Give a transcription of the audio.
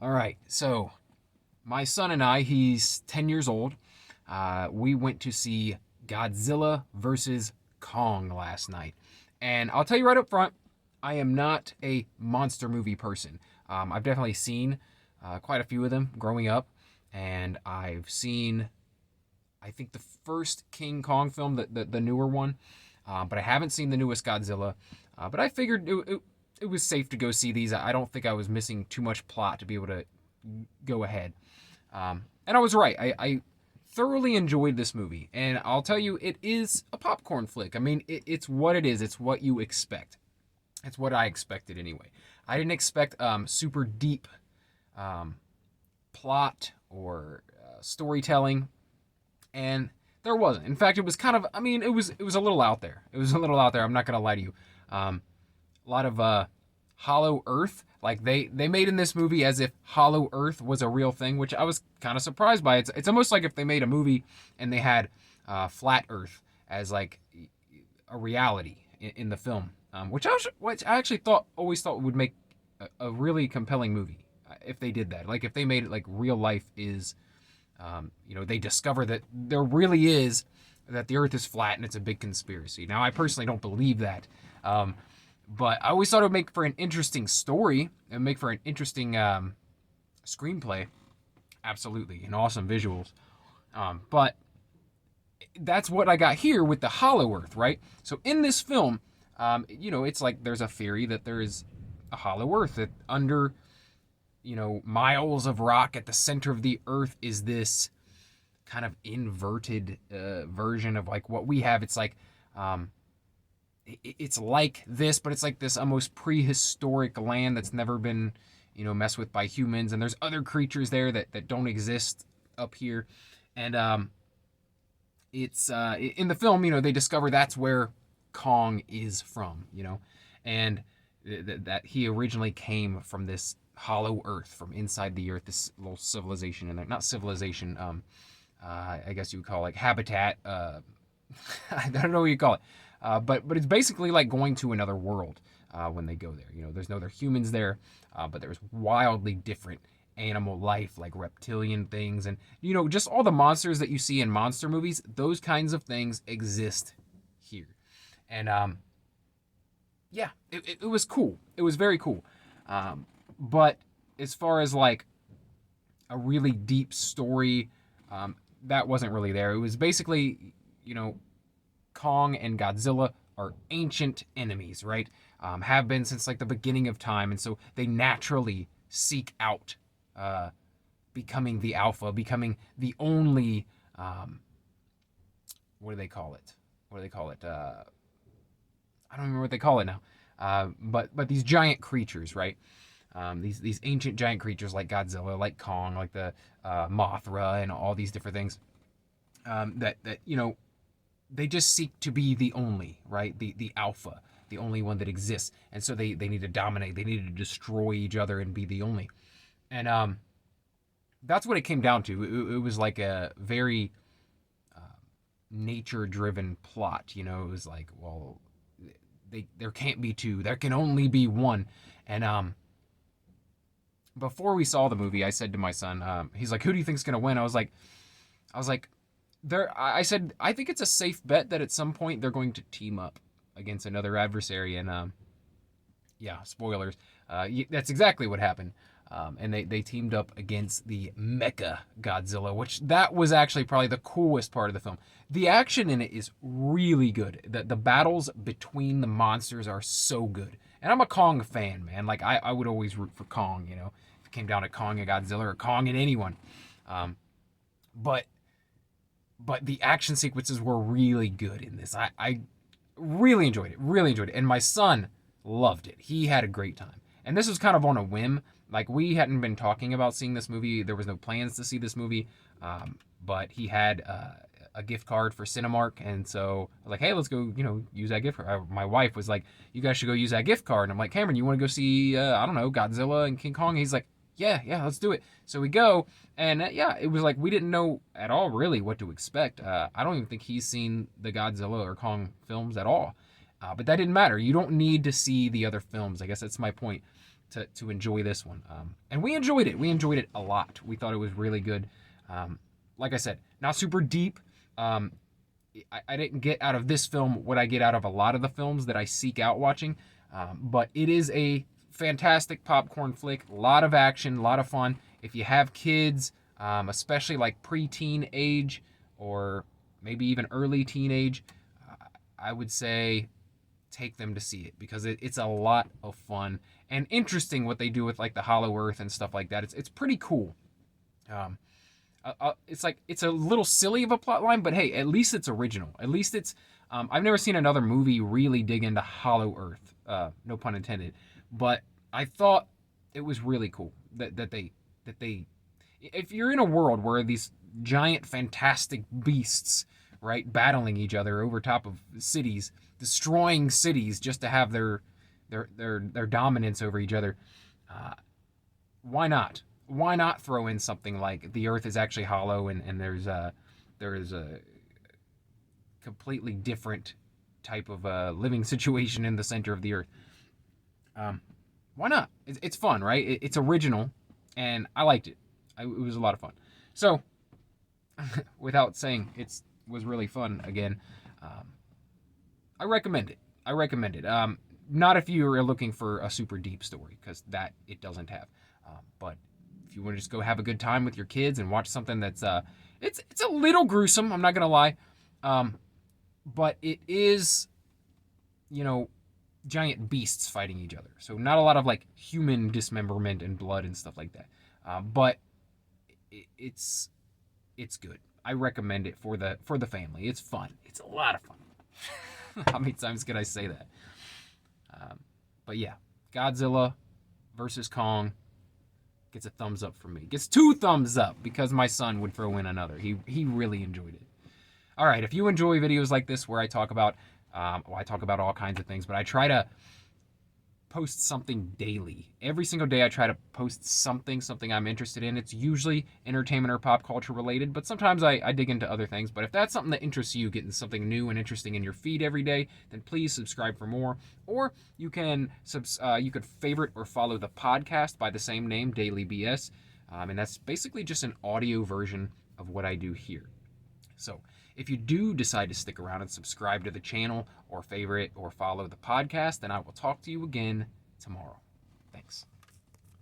All right, so my son and I, he's 10 years old. We went to see Godzilla versus Kong last night. And I'll tell you right up front, I am not a monster movie person. I've definitely seen quite a few of them growing up, and I've seen, I think, the first King Kong film, the newer one, but I haven't seen the newest Godzilla. But I figured it was safe to go see these. I don't think I was missing too much plot to be able to go ahead. And I was right. I thoroughly enjoyed this movie. And I'll tell you, it is a popcorn flick. I mean, it's what it is, it's what you expect. It's what I expected anyway. I didn't expect super deep um, plot or storytelling, and there wasn't. In fact, it was kind of. I mean, it was a little out there. It was a little out there. I'm not gonna lie to you. A lot of Hollow Earth. Like they made in this movie as if Hollow Earth was a real thing, which I was kind of surprised by. It's almost like if they made a movie and they had Flat Earth as like a reality in the film, which I actually always thought would make a really compelling movie if they did that. Like if they made it like real life is, they discover that there really is that the Earth is flat and it's a big conspiracy. Now I personally don't believe that. But I always thought it would make for an interesting story and make for an interesting screenplay. Absolutely. And awesome visuals. But that's what I got here with the Hollow Earth, right? So in this film, it's like there's a theory that there is a Hollow Earth, that under, miles of rock at the center of the Earth is this kind of inverted version of like what we have. It's like, it's like this, but it's like this almost prehistoric land that's never been, messed with by humans. And there's other creatures there that don't exist up here. And it's in the film, they discover that's where Kong is from, and that he originally came from this hollow Earth, from inside the Earth, this little civilization in there. Not civilization, I guess you would call it like habitat. I don't know what you call it. But it's basically like going to another world when they go there. There's no other humans there, but there's wildly different animal life, like reptilian things, and just all the monsters that you see in monster movies. Those kinds of things exist here, and yeah, it was cool. It was very cool. But as far as like a really deep story, that wasn't really there. It was basically, Kong and Godzilla are ancient enemies, right? Have been since like the beginning of time, and so they naturally seek out becoming the alpha, becoming the only. What do they call it? What do they call it? I don't remember what they call it now. But these giant creatures, right? These ancient giant creatures like Godzilla, like Kong, like the Mothra, and all these different things. That they just seek to be the only, right? The alpha, the only one that exists. And so they need to dominate. They need to destroy each other and be the only. And that's what it came down to. It was like a very nature-driven plot. It was like, well, there can't be two. There can only be one. And before we saw the movie, I said to my son, he's like, "Who do you think's gonna win?" I was like, I said, I think it's a safe bet that at some point they're going to team up against another adversary. And yeah, spoilers. That's exactly what happened. And they teamed up against the Mecha Godzilla, which that was actually probably the coolest part of the film. The action in it is really good. The battles between the monsters are so good. And I'm a Kong fan, man. Like I would always root for Kong, if it came down to Kong and Godzilla or Kong and anyone. But the action sequences were really good in this. I really enjoyed it. Really enjoyed it. And my son loved it. He had a great time. And this was kind of on a whim. Like, we hadn't been talking about seeing this movie. There was no plans to see this movie. But he had a gift card for Cinemark. And so I was like, hey, let's go, use that gift card. My wife was like, you guys should go use that gift card. And I'm like, Cameron, you want to go see, I don't know, Godzilla and King Kong? And he's like, yeah, let's do it. So we go, and yeah, it was like we didn't know at all really what to expect. I don't even think he's seen the Godzilla or Kong films at all. But that didn't matter. You don't need to see the other films. I guess that's my point. to enjoy this one. And we enjoyed it. We enjoyed it a lot. We thought it was really good. Like I said, not super deep. I didn't get out of this film what I get out of a lot of the films that I seek out watching. But it is a fantastic popcorn flick. A lot of action, a lot of fun. If you have kids, especially like preteen age or maybe even early teenage, I would say take them to see it because it's a lot of fun and interesting what they do with like the Hollow Earth and stuff like that. It's pretty cool. It's like it's a little silly of a plot line, but hey, at least it's original. At least it's. I've never seen another movie really dig into Hollow Earth. No pun intended. But I thought it was really cool that they. If you're in a world where these giant fantastic beasts, right, battling each other over top of cities, destroying cities just to have their dominance over each other, why not? Why not throw in something like the Earth is actually hollow and there's a completely different type of living situation in the center of the Earth? Why not? It's fun, right? It's original, and I liked it. It was a lot of fun. So, without saying it was really fun again, I recommend it. I recommend it. Not if you are looking for a super deep story, because that it doesn't have. But if you want to just go have a good time with your kids and watch something that's it's a little gruesome, I'm not gonna lie, but it is, giant beasts fighting each other, so not a lot of like human dismemberment and blood and stuff like that. But it's good. I recommend it for the family. It's fun. It's a lot of fun. How many times can I say that? But yeah, Godzilla versus Kong gets a thumbs up from me. Gets 2 thumbs up because my son would throw in another. He really enjoyed it. All right, if you enjoy videos like this where I talk about all kinds of things, but I try to post something daily. Every single day I try to post something I'm interested in. It's usually entertainment or pop culture related, but sometimes I dig into other things. But if that's something that interests you, getting something new and interesting in your feed every day, then please subscribe for more. Or you could favorite or follow the podcast by the same name, Daily BS. And that's basically just an audio version of what I do here. So if you do decide to stick around and subscribe to the channel or favorite or follow the podcast, then I will talk to you again tomorrow. Thanks.